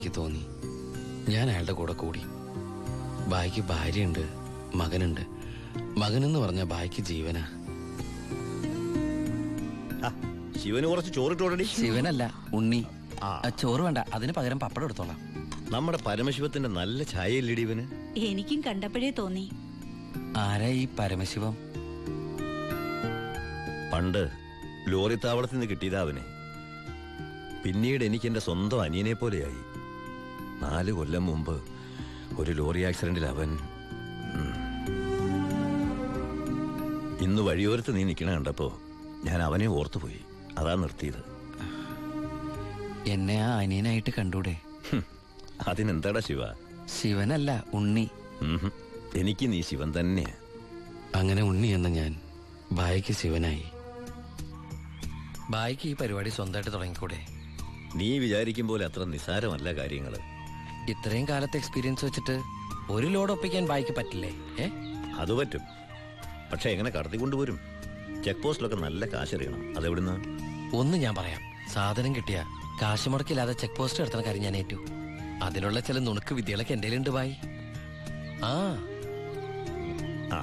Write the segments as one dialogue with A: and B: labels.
A: എനിക്ക് തോന്നി. ഞാൻ അയാളുടെ കൂടെ കൂടി. ബായിക്ക് ഭാര്യയുണ്ട്, മകനുണ്ട്. മകനെന്ന് പറഞ്ഞ ബായിക്ക് ജീവനാ.
B: ശിവന് കുറച്ച് ചോറിട്ടോടടി.
C: ശിവനല്ല, ഉണ്ണി. ചോറ് വേണ്ട, അതിന് പകരം പപ്പടം എടുത്തോളാം.
B: നമ്മുടെ പരമശിവത്തിന്റെ നല്ല ഛായയില്ലടി ഇവന്.
D: എനിക്കും കണ്ടപ്പോഴേ തോന്നി.
C: ആരാ ഈ പരമശിവം?
B: പണ്ട് ലോറി താവളത്തിൽ നിന്ന് കിട്ടിയതാ അവനെ. പിന്നീട് എനിക്ക് എന്റെ സ്വന്തം അനിയനെ പോലെയായി. 4 കൊല്ലം മുമ്പ് ഒരു ലോറി ആക്സിഡന്റിൽ അവൻ. ഇന്ന് വഴിയോരത്ത് നീ നിൽക്കണ കണ്ടപ്പോ ഞാൻ അവനെ ഓർത്തുപോയി. അതാ നിർത്തിയത്.
C: എന്നെ ആ അനിയനായിട്ട് കണ്ടൂടെ?
B: അതിനെന്താടാ ശിവ?
C: ശിവനല്ല, ഉണ്ണി.
B: എനിക്ക് നീ ശിവൻ തന്നെയാ.
A: അങ്ങനെ ഉണ്ണി എന്ന ഞാൻ ബായിക്ക് ശിവനായി.
C: ബായിക്ക് ഈ പരിപാടി സ്വന്തമായിട്ട് തുടങ്ങിക്കൂടെ?
B: നീ വിചാരിക്കും പോലെ അത്ര നിസാരമല്ല കാര്യങ്ങള്.
C: ഇത്രയും കാലത്തെ എക്സ്പീരിയൻസ് വെച്ചിട്ട് ഒരു ലോഡ് ഒപ്പിക്കാൻ ബായിക്ക് പറ്റില്ലേ?
B: അത് പറ്റും. പക്ഷെ എങ്ങനെ കടത്തിക്കൊണ്ടുവരും? ചെക്ക് പോസ്റ്റിലൊക്കെ നല്ല കാശറിയണം. അതെവിടുന്ന്?
C: ഒന്ന് ഞാൻ പറയാം. സാധനം കിട്ടിയ കാശ് മുടക്കില്ലാതെ ചെക്ക് പോസ്റ്റ് എടുത്തുന്ന കാര്യം ഞാൻ ഏറ്റു. അതിനുള്ള ചില നുണുക്ക് വിദ്യകളൊക്കെ എൻ്റെ ഉണ്ട് ബായി. ആ
B: ആ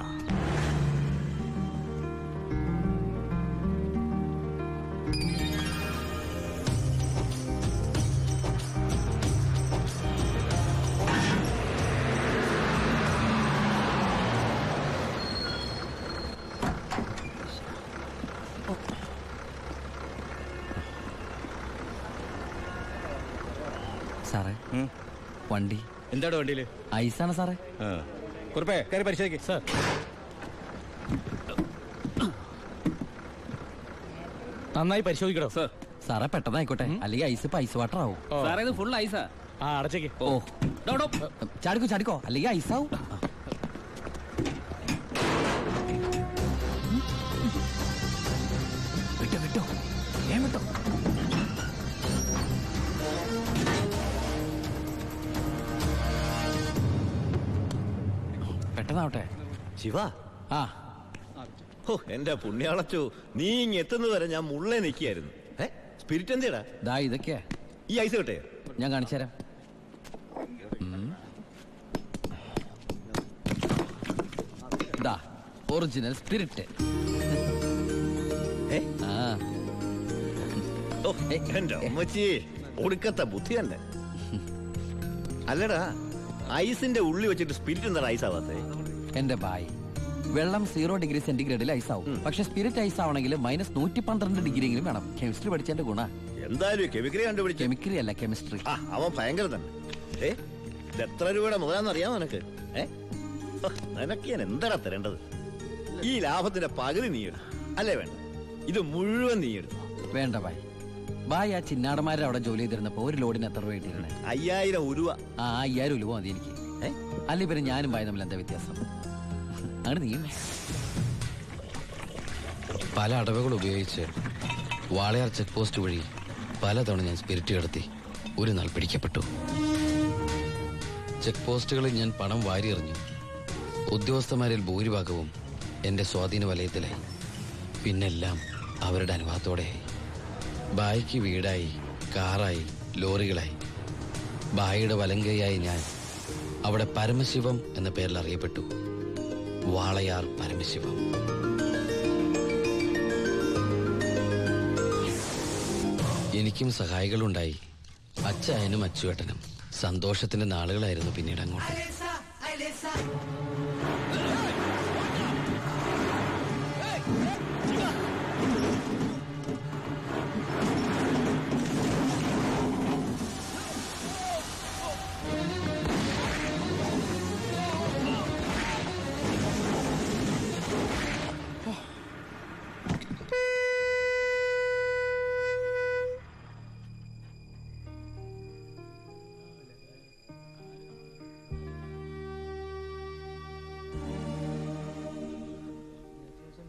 C: സാറേ, വണ്ടി.
E: എന്താണ് വണ്ടിയില്?
C: ഐസാണ് സാറേ.
E: കുറിപ്പേ കയറി പരിശോധിക്കും സാർ. നന്നായി പരിശോധിക്കണോ സാർ?
C: സാറേ പെട്ടെന്നായിക്കോട്ടെ, അല്ലെങ്കിൽ ഐസ് ഇപ്പൊ ഐസ് വാട്ടർ ആവും.
E: സാറേ ഇത് ഫുൾ ഐസാ. ആ അടച്ചേക്ക്.
C: ഓ ചാടിക്കോ ചാടിക്കോ, അല്ലെങ്കിൽ ഐസാവും. വിട്ടോ വിട്ടോ, ഏൻ വിട്ടോ. പെട്ടെന്നാവട്ടെ.
B: ശിവ.
C: ആ
B: ഓ എന്റെ പുണ്യാളച്ചോ, നീ ഇങ്ങ് എത്തുന്നത് വരെ ഞാൻ മുള്ളേ നിൽക്കുകയായിരുന്നു. സ്പിരിറ്റ് എന്തേടാ?
C: ദാ ഇതൊക്കെയാ.
B: ഈ ഐസ് കിട്ടേ?
C: ഞാൻ കാണിച്ചുതരാം. ദാ ഒറിജിനൽ സ്പിരിറ്റ്. ആ
B: ഓ എന്റെ അമ്മച്ചി, ഒടുക്കത്തെ ബുദ്ധി തന്നെ. അല്ലടാ, ഐസിന്റെ ഉള്ളി വെച്ചിട്ട് സ്പിരിറ്റ് എന്താ ഐസ് ആവാത്തേ?
C: എന്റെ ബായ്, വെള്ളം 0 ഡിഗ്രി സെന്റിഗ്രേഡിൽ ഐസ് ആവും. പക്ഷെ സ്പിരിറ്റ് ഐസ് ആവണമെങ്കിൽ -112 ഡിഗ്രിയെങ്കിലും വേണം. കെമിസ്ട്രി പഠിച്ചതിന്റെ ഗുണ.
B: എന്തായാലും കെമിക്കലി കണ്ടുപിടിച്ചു.
C: കെമിക്കലി അല്ല, കെമിസ്ട്രി.
B: അവൻ ഭയങ്കര തന്നെ. ഇത് എത്ര രൂപയുടെ മുതലാന്ന് അറിയാമോ നിനക്ക്? നിനക്ക് ഞാൻ എന്താടാ തരേണ്ടത്? ഈ ലാഭത്തിന്റെ പകുതി നീ എടുത്തു അല്ലേ? വേണ്ട, ഇത് മുഴുവൻ നീ എടുത്തു.
C: വേണ്ട ബായ്. ബായ്, ആ ചിന്നാടന്മാരെ അവിടെ ജോലി ചെയ്തിരുന്നപ്പോ ഒരു ലോഡിന് എത്ര രൂപ കിട്ടിയിരുന്നേ?
B: 5000 ഉരുവ.
C: ആ 5000 രൂപ മതി എനിക്ക്. അല്ല ഇവര് ഞാനും ബായ് തമ്മിൽ എന്താ വ്യത്യാസം? അങ്ങനെ നീ
A: പല അടവുകൾ ഉപയോഗിച്ച് വാളയാർ ചെക്ക് പോസ്റ്റ് വഴി പലതവണ ഞാൻ സ്പിരിറ്റ് കടത്തി. ഒരു നാൾ പിടിക്കപ്പെട്ടു. ചെക്ക് പോസ്റ്റുകളിൽ ഞാൻ പണം വാരിയെറിഞ്ഞു. ഉദ്യോഗസ്ഥന്മാരിൽ ഭൂരിഭാഗവും എന്റെ സ്വാധീന വലയത്തിലായി. പിന്നെല്ലാം അവരുടെ അനുവാദത്തോടെയായി. ബായിക്ക് വീടായി, കാറായി, ലോറികളായി. ബായിയുടെ വലങ്കയായി ഞാൻ അവിടെ പരമശിവം എന്ന പേരിൽ അറിയപ്പെട്ടു. വാളയാർ പരമശിവം. എനിക്കും സഹായികളുണ്ടായി. അച്ചായനും അച്ചുവേട്ടനും. സന്തോഷത്തിന്റെ നാളുകളായിരുന്നു പിന്നീട് അങ്ങോട്ട്.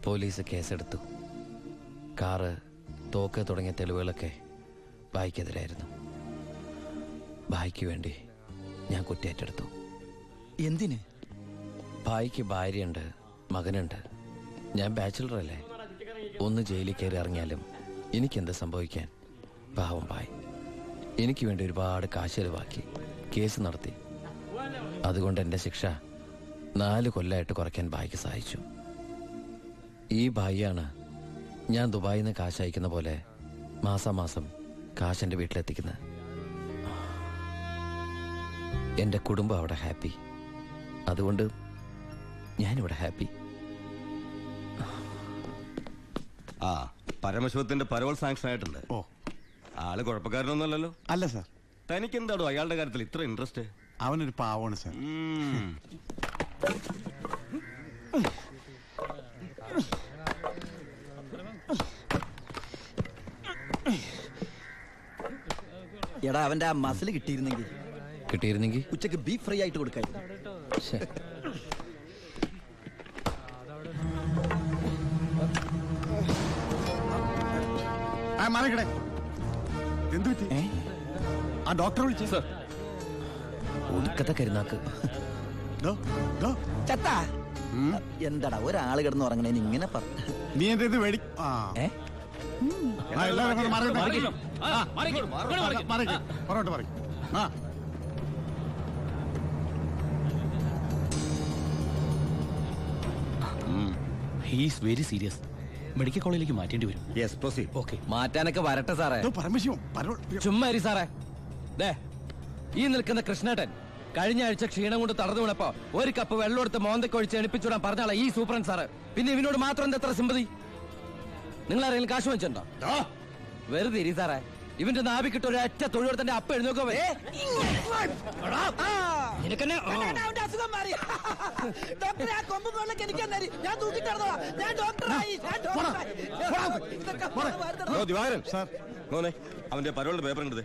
A: പോലീസ് കേസെടുത്തു. കാറ്, തോക്ക് തുടങ്ങിയ തെളിവുകളൊക്കെ ബായിക്കെതിരായിരുന്നു. ബായിക്ക് വേണ്ടി ഞാൻ കുറ്റേറ്റെടുത്തു.
C: എന്തിന്?
A: ബായിക്ക് ഭാര്യയുണ്ട്, മകനുണ്ട്. ഞാൻ ബാച്ചിലറല്ലേ. ഒന്ന് ജയിലിൽ കയറി ഇറങ്ങിയാലും എനിക്കെന്ത് സംഭവിക്കാൻ? പാവം ബായ്.
C: എനിക്ക് വേണ്ടി ഒരുപാട് കാശ് ചെലവാക്കി കേസ് നടത്തി. അതുകൊണ്ട് എൻ്റെ ശിക്ഷ 4 കൊല്ലമായിട്ട് കുറയ്ക്കാൻ ഭായിക്ക് സഹായിച്ചു. ഈ ഭായിയാണ് ഞാൻ ദുബായിൽ നിന്ന് കാശ് അയക്കുന്ന പോലെ മാസാമാസം കാശ് എൻ്റെ വീട്ടിലെത്തിക്കുന്നത്. എൻ്റെ കുടുംബം അവിടെ ഹാപ്പി. അതുകൊണ്ട് ഞാനിവിടെ ഹാപ്പി.
F: ആ പരമശിവത്തിന്റെ പരോൾ സാങ്ഷൻ ആയിട്ടുണ്ട്.
G: ഓ
F: ആള് കുഴപ്പക്കാരനൊന്നുമല്ലല്ലോ.
G: അല്ല സാർ,
F: തനിക്കെന്താണോ അയാളുടെ കാര്യത്തിൽ ഇത്ര ഇൻട്രസ്റ്റ്?
G: അവനൊരു പാവമാണ് സാർ.
H: എടാ അവന്റെ ആ മസിൽ
C: കിട്ടിയിരുന്നെങ്കിൽ
H: ഉച്ചക്ക് ബീഫ് ഫ്രൈ ആയിട്ട് കൊടുക്കായി.
C: ശ്ശെ.
G: മാറിക്കടേ. എന്തു പറ്റി? ആ ഡോക്ടറെ വിളിച്ചു സാർ.
C: ഒടുക്കത്തെ കരുനാക്ക്.
H: ചത്താ എന്താടാ ഒരാള് കിടന്ന് ഉറങ്ങണേന് ഇങ്ങനെ
G: നീ എന്താ ഇത് വേടി? ആ എല്ലാവരും അങ്ങോട്ട് മാറിക്കട്ടെ. മാറിക്ക്, പുറകോട്ട് മാറിക്ക്. ആ
E: ഹീസ് വെരി സീരിയസ്. മെഡിക്കൽ കോളേജിലേക്ക് മാറ്റേണ്ടി വരും.
B: Yes proceed.
E: ഓക്കെ.
C: മാറ്റാനൊക്കെ വരട്ടെ സാറേ.
G: ഇത് പരമശിവം പരോൾ.
C: ചുമ്മാ ഇരി സാറേ. ദേ ഈ നിൽക്കുന്ന കൃഷ്ണേട്ടൻ കഴിഞ്ഞ ആഴ്ച ക്ഷീണം കൊണ്ട് തളർന്നു വീണപ്പോ 1 കപ്പ് വെള്ളം എടുത്ത് മോന്തക്കൊഴിച്ച് എണിപ്പിച്ചുവിടാൻ പറഞ്ഞാളാ ഈ സൂപ്രണ്ട് സാറ്. പിന്നെ ഇവനോട് മാത്രം എന്താ എത്ര സിമ്പതി? നിങ്ങൾ ആരെങ്കിലും കാശ് വെച്ചിട്ടുണ്ടോ? വെറുതെ ഇരി സാറേ. ഇവന്റെ നാവിക്കിട്ട് ഒരു ഒറ്റ തൊഴിലെടുത്തന്റെ അപ്പ എഴുന്നോക്കോ.
F: അവന്റെ പരോളിന്റെ പേപ്പർ ഉണ്ട്.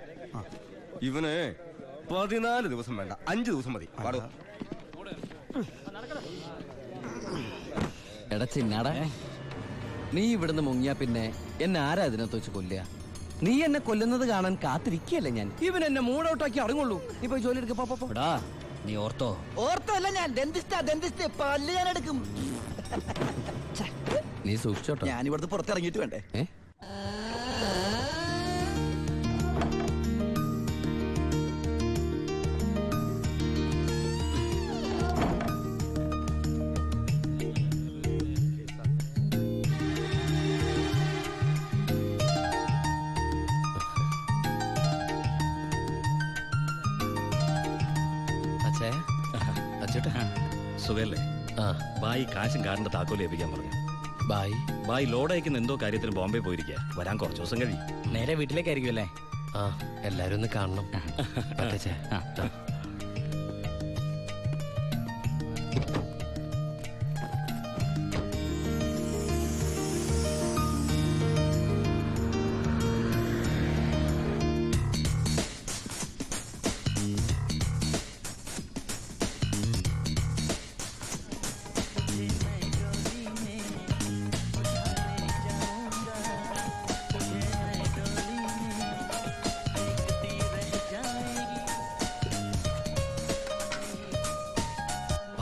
F: ഇവന് 14 ദിവസം വേണ്ട, 5 ദിവസം മതി. പാടോ.
C: എടാ ചിന്നാടാ, നീ ഇവിടുന്ന് മുങ്ങിയാ പിന്നെ എന്നെ ആരാ ഇതിനകത്ത് വെച്ച് കൊല്ലുക? നീ എന്നെ കൊല്ലുന്നത് കാണാൻ കാത്തിരിക്കല്ലേ ഞാൻ. ഇവൻ എന്നെ മൂടൗട്ടാക്കി അടങ്ങുള്ളൂ. നീ പോയി ജോലി എടുക്കടാ.
E: നീ ഓർത്തോ?
H: ഓർത്തല്ല ഞാൻ ഡെന്റിസ്റ്റ് പല്ല് ഞാൻ എടുക്കും.
C: നീ സൂക്ഷിച്ചോട്ടോ.
H: ഞാൻ ഇവിടുന്ന് പുറത്തിറങ്ങിയിട്ട് വേണ്ടേ?
I: സുഖല്ലേ?
C: ആ
I: ബായി കാശും കാറിന്റെ താക്കോല് ഏൽപ്പിക്കാൻ പറഞ്ഞു.
C: ബായ്.
I: ബായി ലോഡ് അയക്കുന്ന എന്തോ കാര്യത്തിന് ബോംബെ പോയിരിക്കുക. വരാൻ കുറച്ച് ദിവസം കഴിയും.
E: നേരെ വീട്ടിലേക്കായിരിക്കും അല്ലേ?
C: ആ എല്ലാരും ഒന്ന് കാണണം. പറ്റച്ചേ.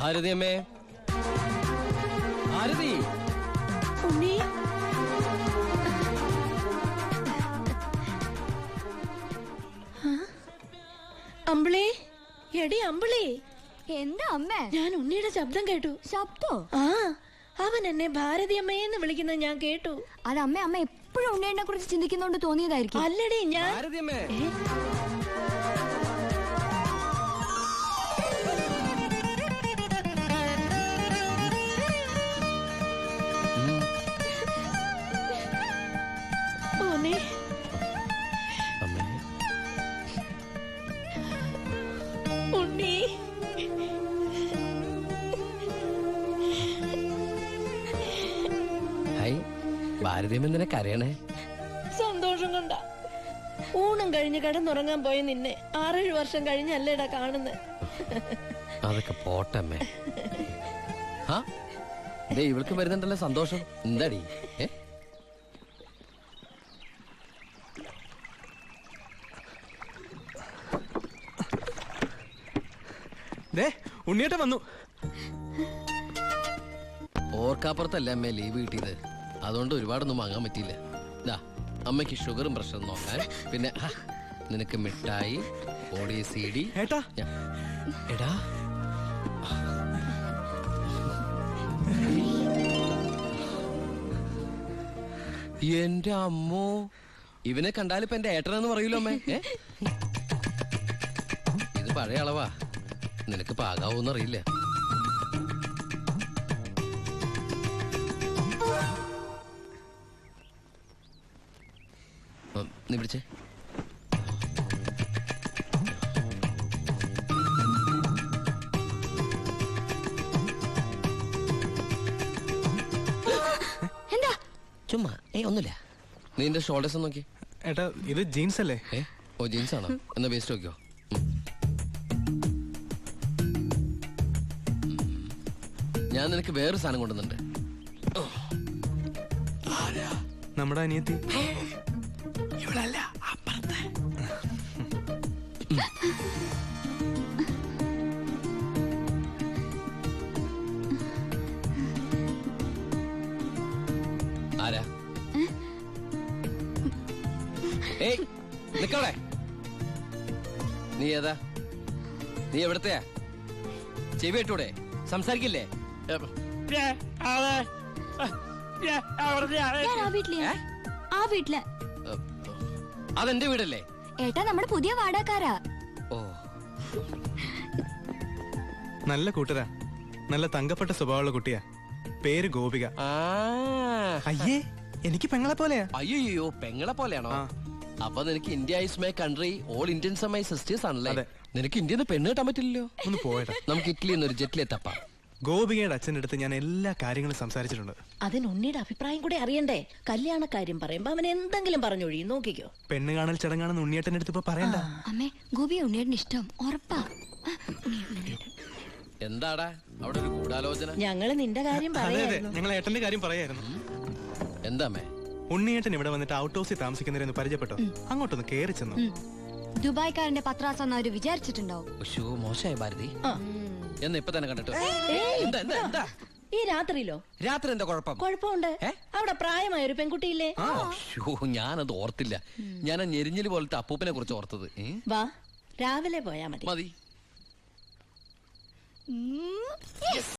C: ഭാരതി അമ്മേ, ഭാരതി.
D: ഉണ്ണി, അമ്പിളി, എടി അമ്പിളി.
J: എന്താ അമ്മേ?
D: ഞാൻ ഉണ്ണിയുടെ ശബ്ദം കേട്ടു.
J: ശബ്ദോ?
D: ആ, അവൻ എന്നെ ഭാരതി അമ്മയെന്ന് വിളിക്കുന്നത് ഞാൻ കേട്ടു.
J: അത് അമ്മ എപ്പോഴും ഉണ്ണിയെ കുറിച്ച് ചിന്തിക്കുന്നോണ്ട് തോന്നിയതായിരിക്കും.
D: അല്ലടി ഞാൻ.
C: ഭാരതി അമ്മേ.
D: ഉണ്ണി,
C: ഹായ്. ഭാരതി അമ്മ എന്തിനാ കരയണേ?
D: സന്തോഷം കൊണ്ട. ഊണം കഴിഞ്ഞ് കിടന്നുറങ്ങാൻ പോയി നിന്നെ 6-7 വർഷം കഴിഞ്ഞല്ലേടാ കാണുന്നത്.
C: അതൊക്കെ പോട്ടമ്മേ. ആ ദേ ഇവൾക്ക് വരുന്നുണ്ടല്ലോ സന്തോഷം. എന്താടി?
E: ഉണ്ണിയേട്ടൻ വന്നു.
C: ഓർക്കാപ്പുറത്തല്ല അമ്മേ ലീവ് കിട്ടിയത്. അതുകൊണ്ട് ഒരുപാടൊന്നും വാങ്ങാൻ പറ്റിയില്ല. അമ്മയ്ക്ക് ഷുഗറും പ്രഷറും നോക്കാൻ. പിന്നെ
A: നിനക്ക് മിഠായി ഓടി CD.
E: ഏട്ടാ
A: എടാ എന്റെ അമ്മോ, ഇവനെ കണ്ടാലിപ്പോ എന്റെ ഏട്ടനെന്ന് പറയൂലോ അമ്മേ. ഇത് പഴയ അളവാ, നിനക്ക് പാകാവൂന്ന് അറിയില്ല. നീ പിടിച്ചേ.
J: എന്താ?
A: ചുമ്മാ ഒന്നുമില്ല. നീ എന്റെ ഷോൾഡേഴ്സ് നോക്കി.
E: ഏട്ടാ ഇത് ജീൻസ് അല്ലേ?
A: ഓ ജീൻസ് ആണോ? എന്നാ വേസ്റ്റ് നോക്കിയോ. ഞാൻ നിനക്ക് വേറൊരു സാധനം കൊണ്ടുവന്നുണ്ട്.
E: നമ്മുടെ അനിയത്തി.
A: ഇവളല്ല, അപ്പുറത്തെ. ആരാ? ഏയ് നിക്കവിടെ. നീ ഏതാ? നീ എവിടത്തെയാ? ചെവി ഇട്ടൂടെ? സംസാരിക്കില്ലേ?
J: ഞാൻ ആ വീട്ടിലെയാ. ആ വീട്ടില്.
A: അതെന്റെ വീടല്ലേ?
J: ഏട്ടാ നമ്മുടെ പുതിയ വാടകക്കാരാ.
A: ഓ,
E: നല്ല കൂട്ടരാ, നല്ല തങ്കപ്പെട്ട സ്വഭാവമുള്ള കുട്ടിയാ. പേര് ഗോപിക. അയ്യേ, എനിക്ക് പെങ്ങളെ പോലെയാ.
A: അയ്യോ, പെങ്ങളെ പോലെയാണോ? അപ്പൊ നിനക്ക് India is my country, all Indians are my sisters ആണല്ലേ? നിനക്ക് ഇന്ത്യന്ന് പെണ്ണ് കിട്ടാൻ പറ്റില്ലല്ലോ.
E: ഒന്ന് പോയടാ.
A: നമുക്ക് ഇറ്റലിയിൽ നിന്ന് ഒരു ജെറ്റിലെ തപ്പാം.
E: ഗോപികയുടെ അച്ഛൻ്റെ അടുത്ത് ഞാൻ എല്ലാ കാര്യങ്ങളും സംസാരിച്ചിട്ടുണ്ട്.
D: അതിന് ഉണ്ണിയുടെ അഭിപ്രായം കൂടെ അറിയണ്ടേ? കല്യാണ കാര്യം പറയുമ്പോ അവൻ എന്തെങ്കിലും പറഞ്ഞൊഴിയും. നോക്കിക്കോ.
E: പെണ്ണ് കാണൽ ചടങ്ങാണെന്ന് ഉണ്ണിയേട്ടൻ്റെ അടുത്ത് ഇപ്പൊ പറയണ്ട.
J: അമ്മേ, ഗോപിയെ ഉണ്ണിയേട്ടന് ഇഷ്ടം ഉറപ്പാ.
A: എന്താടാ അവിടെ ഒരു ഗൂഢാലോചന?
D: ഞങ്ങള് നിന്റെ കാര്യം
E: അതെ അതെ,
D: പറയായിരുന്നു.
E: ഞങ്ങൾ ഏട്ടന്റെ കാര്യം പറയായിരുന്നു.
A: എന്താമേ?
E: ഉണ്ണിയേട്ടൻ ഇവിടെ വന്നിട്ട് ഔട്ട് ഹൗസിൽ താമസിക്കുന്നവരെന്ന് പരിചയപ്പെട്ടോ. അങ്ങോട്ടൊന്ന് കേറി ചെന്നു.
J: ദുബായ്ക്കാരന്റെ പത്രാസെന്ന് അവര് വിചാരിച്ചിട്ടുണ്ടാവും.
A: മോശമായ ഭാരതി. എന്ന് ഇപ്പൊ തന്നെ കണ്ടിട്ട്.
D: ഏയ്,
A: എന്താ
D: ഈ രാത്രിയിലോ?
A: രാത്രി എന്താ കുഴപ്പം?
D: കുഴപ്പമുണ്ട്. അവിടെ പ്രായമായ ഒരു പെൺകുട്ടിയില്ലേ?
A: ഞാനത് ഓർത്തില്ല. ഞാൻ ആ ഞെരിഞ്ഞില് പോലത്തെ അപ്പൂപ്പനെ കുറിച്ച് ഓർത്തത്.
D: വാ, രാവിലെ പോയാ മതി.
A: മതി.